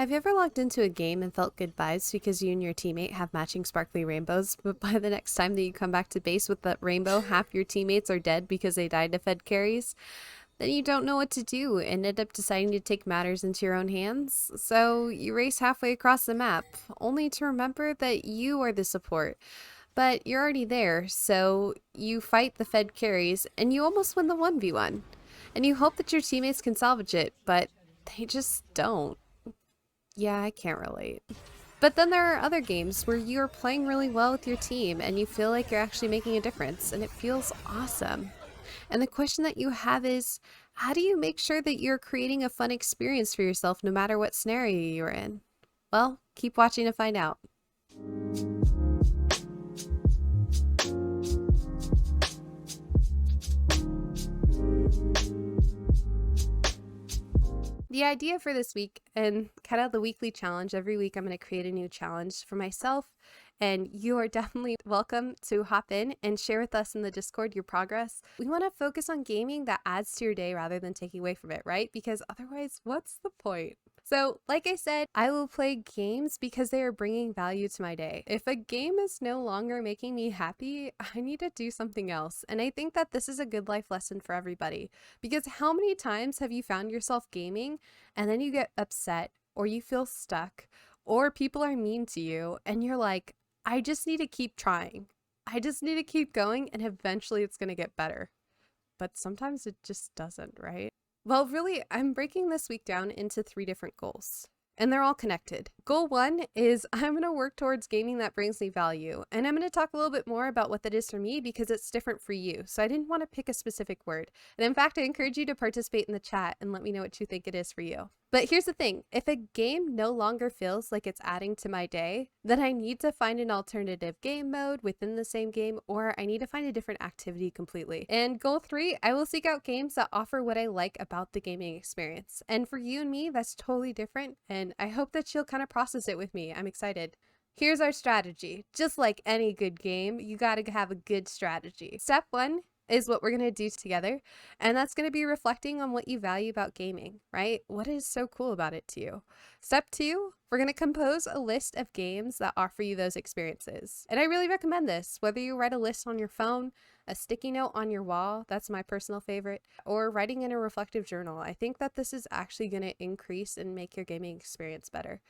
Have you ever logged into a game and felt good vibes because you and your teammate have matching sparkly rainbows, but by the next time that you come back to base with that rainbow, half your teammates are dead because they died to fed carries? Then you don't know what to do and end up deciding to take matters into your own hands. So you race halfway across the map, only to remember that you are the support. But you're already there, so you fight the fed carries and you almost win the 1v1. And you hope that your teammates can salvage it, but they just don't. Yeah, I can't relate. But then there are other games where you're playing really well with your team and you feel like you're actually making a difference and it feels awesome. And the question that you have is, how do you make sure that you're creating a fun experience for yourself no matter what scenario you're in? Well, keep watching to find out. The idea for this week and kind of the weekly challenge, every week I'm going to create a new challenge for myself, and you are definitely welcome to hop in and share with us in the Discord your progress. We want to focus on gaming that adds to your day rather than taking away from it, right? Because otherwise, what's the point? So, like I said, I will play games because they are bringing value to my day. If a game is no longer making me happy, I need to do something else. And I think that this is a good life lesson for everybody. Because how many times have you found yourself gaming and then you get upset or you feel stuck or people are mean to you and you're like, I just need to keep trying. I just need to keep going and eventually it's going to get better. But sometimes it just doesn't, right? Well, really, I'm breaking this week down into 3 different goals, and they're all connected. Goal 1 is I'm going to work towards gaming that brings me value, and I'm going to talk a little bit more about what that is for me because it's different for you. So I didn't want to pick a specific word. And in fact, I encourage you to participate in the chat and let me know what you think it is for you. But here's the thing, if a game no longer feels like it's adding to my day, then I need to find an alternative game mode within the same game, or I need to find a different activity completely. And goal 3, I will seek out games that offer what I like about the gaming experience. And for you and me, that's totally different, and I hope that you'll kind of process it with me. I'm excited. Here's our strategy. Just like any good game, you gotta have a good strategy. Step 1 is what we're going to do together, and that's going to be reflecting on what you value about gaming, right? What is so cool about it to you? Step 2, we're going to compose a list of games that offer you those experiences. And I really recommend this, whether you write a list on your phone, a sticky note on your wall, that's my personal favorite, or writing in a reflective journal. I think that this is actually going to increase and make your gaming experience better.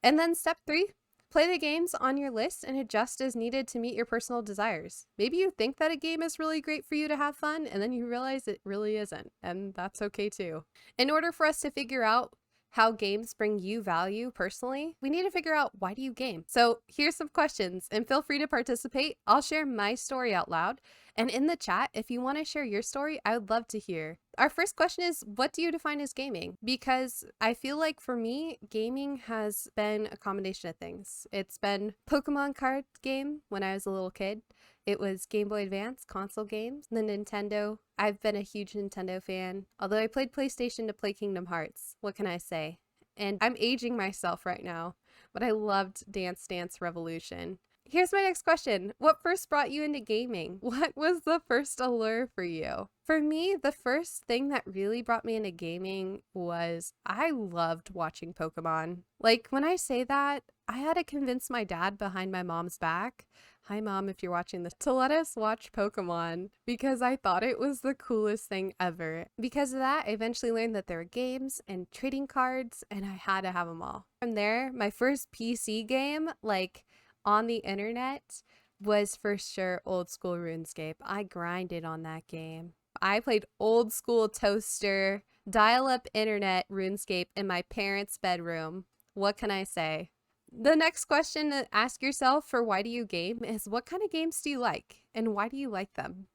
And then step 3, play the games on your list and adjust as needed to meet your personal desires. Maybe you think that a game is really great for you to have fun, and then you realize it really isn't, and that's okay too. In order for us to figure out how games bring you value personally, we need to figure out, why do you game? So here's some questions, and feel free to participate. I'll share my story out loud, and in the chat, if you want to share your story, I would love to hear. Our first question is, what do you define as gaming? Because I feel like for me, gaming has been a combination of things. It's been Pokemon card game when I was a little kid. It was Game Boy Advance console games, the Nintendo. I've been a huge Nintendo fan, although I played PlayStation to play Kingdom Hearts. What can I say? And I'm aging myself right now, but I loved Dance Dance Revolution. Here's my next question. What first brought you into gaming? What was the first allure for you? For me, the first thing that really brought me into gaming was I loved watching Pokemon. Like, when I say that, I had to convince my dad behind my mom's back, hi mom if you're watching this, to let us watch Pokemon because I thought it was the coolest thing ever. Because of that, I eventually learned that there were games and trading cards, and I had to have them all. From there, my first PC game, like on the internet, was for sure old school RuneScape. I grinded on that game. I played old school toaster, dial-up internet RuneScape in my parents' bedroom. What can I say? The next question to ask yourself for why do you game is, what kind of games do you like and why do you like them?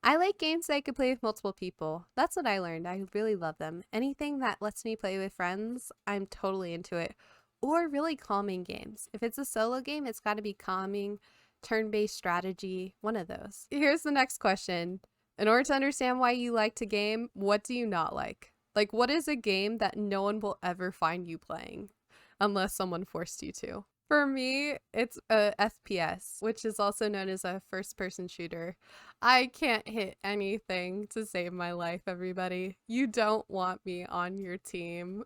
I like games that I could play with multiple people. That's what I learned. I really love them. Anything that lets me play with friends, I'm totally into it. Or really calming games. If it's a solo game, it's got to be calming, turn-based strategy, one of those. Here's the next question. In order to understand why you like to game, what do you not like? Like, what is a game that no one will ever find you playing? Unless someone forced you to. For me, it's a FPS, which is also known as a first person shooter. I can't hit anything to save my life, everybody. You don't want me on your team.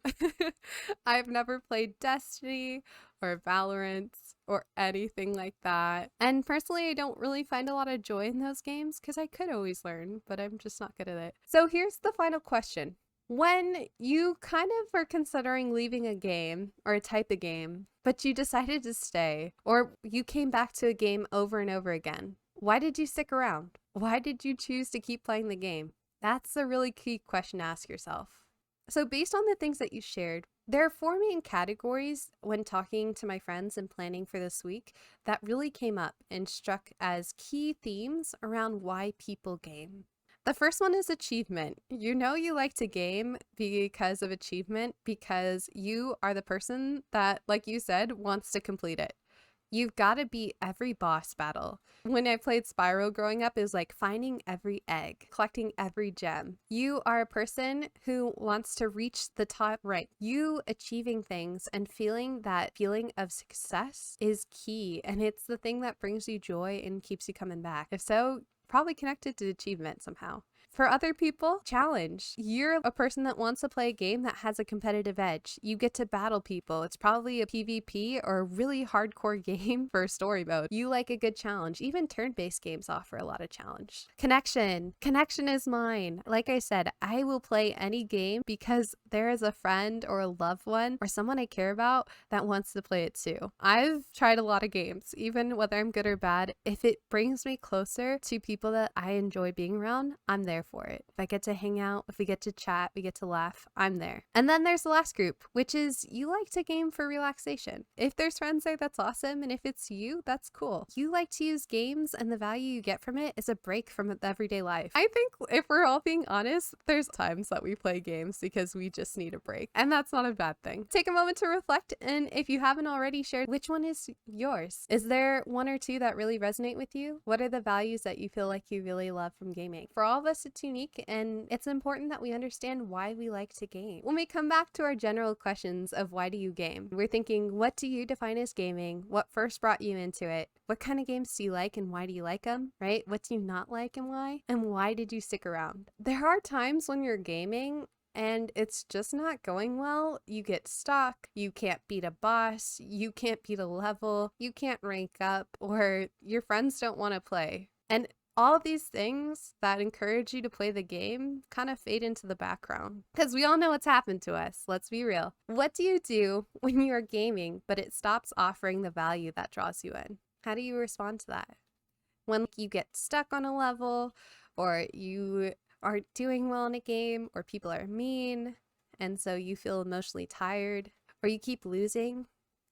I've never played Destiny or Valorant or anything like that. And personally, I don't really find a lot of joy in those games because I could always learn, but I'm just not good at it. So here's the final question. When you kind of were considering leaving a game or a type of game, but you decided to stay, or you came back to a game over and over again, why did you stick around? Why did you choose to keep playing the game? That's a really key question to ask yourself. So, based on the things that you shared, there are four main categories when talking to my friends and planning for this week that really came up and struck as key themes around why people game. The first one is achievement. You know you like to game because of achievement, because you are the person that, like you said, wants to complete it. You've got to beat every boss battle. When I played Spyro growing up, it was like finding every egg, collecting every gem. You are a person who wants to reach the top right. You achieving things and feeling that feeling of success is key. And it's the thing that brings you joy and keeps you coming back. If so, probably connected to achievement somehow. For other people, challenge. You're a person that wants to play a game that has a competitive edge. You get to battle people. It's probably a PvP or a really hardcore game for story mode. You like a good challenge. Even turn-based games offer a lot of challenge. Connection. Connection is mine. Like I said, I will play any game because there is a friend or a loved one or someone I care about that wants to play it too. I've tried a lot of games, even whether I'm good or bad. If it brings me closer to people that I enjoy being around, I'm there for it. If I get to hang out, if we get to chat, we get to laugh, I'm there. And then there's the last group, which is you like to game for relaxation. If there's friends there, that's awesome. And if it's you, that's cool. You like to use games and the value you get from it is a break from the everyday life. I think if we're all being honest, there's times that we play games because we just need a break. And that's not a bad thing. Take a moment to reflect. And if you haven't already shared, which one is yours? Is there one or two that really resonate with you? What are the values that you feel like you really love from gaming? For all of us, it's unique, and it's important that we understand why we like to game. When we come back to our general questions of why do you game, we're thinking, what do you define as gaming? What first brought you into it? What kind of games do you like and why do you like them, right? What do you not like and why? And why did you stick around? There are times when you're gaming and it's just not going well. You get stuck, you can't beat a boss, you can't beat a level, you can't rank up, or your friends don't want to play. And all of these things that encourage you to play the game kind of fade into the background because we all know what's happened to us. Let's be real. What do you do when you are gaming, but it stops offering the value that draws you in? How do you respond to that? When you get stuck on a level, or you aren't doing well in a game, or people are mean, and so you feel emotionally tired, or you keep losing,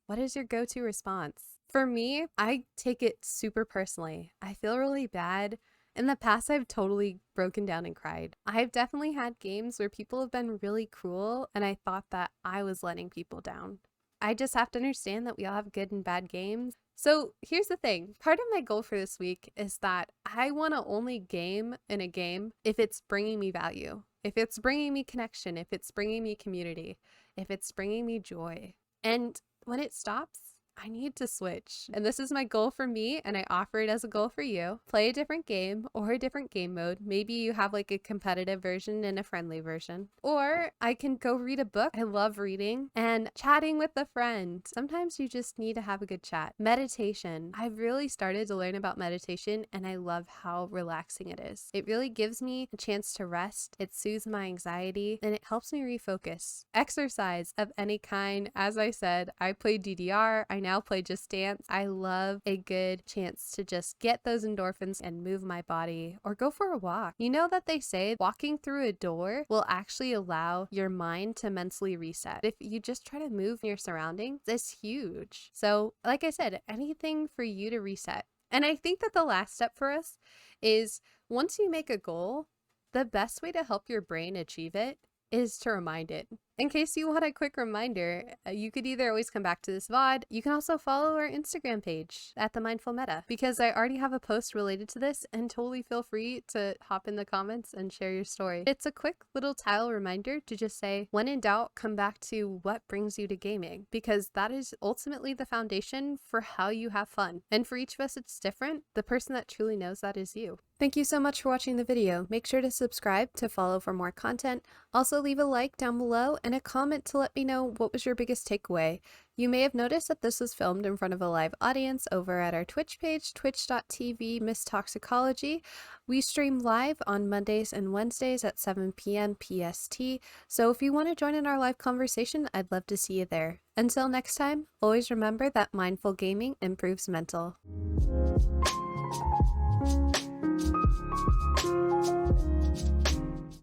what is your go-to response? For me, I take it super personally. I feel really bad. In the past, I've totally broken down and cried. I've definitely had games where people have been really cruel, and I thought that I was letting people down. I just have to understand that we all have good and bad games. So here's the thing. Part of my goal for this week is that I want to only game in a game if it's bringing me value, if it's bringing me connection, if it's bringing me community, if it's bringing me joy. And when it stops, I need to switch. And this is my goal for me, and I offer it as a goal for you. Play a different game or a different game mode. Maybe you have like a competitive version and a friendly version. Or I can go read a book. I love reading and chatting with a friend. Sometimes you just need to have a good chat. Meditation. I've really started to learn about meditation, and I love how relaxing it is. It really gives me a chance to rest. It soothes my anxiety, and it helps me refocus. Exercise of any kind. As I said, I play DDR. I now play Just Dance. I love a good chance to just get those endorphins and move my body or go for a walk. You know that they say walking through a door will actually allow your mind to mentally reset. If you just try to move your surroundings, it's huge. So like I said, anything for you to reset. And I think that the last step for us is once you make a goal, the best way to help your brain achieve it is to remind it. In case you want a quick reminder, you could either always come back to this VOD. You can also follow our Instagram page at The Mindful Meta, because I already have a post related to this, and totally feel free to hop in the comments and share your story. It's a quick little tile reminder to just say, when in doubt, come back to what brings you to gaming, because that is ultimately the foundation for how you have fun. And for each of us, it's different. The person that truly knows that is you. Thank you so much for watching the video. Make sure to subscribe to follow for more content. Also leave a like down below and a comment to let me know what was your biggest takeaway. You may have noticed that this was filmed in front of a live audience over at our Twitch page, twitch.tv Miss Toxicology. We stream live on Mondays and Wednesdays at 7 p.m. PST, so if you want to join in our live conversation, I'd love to see you there. Until next time, always remember that mindful gaming improves mental.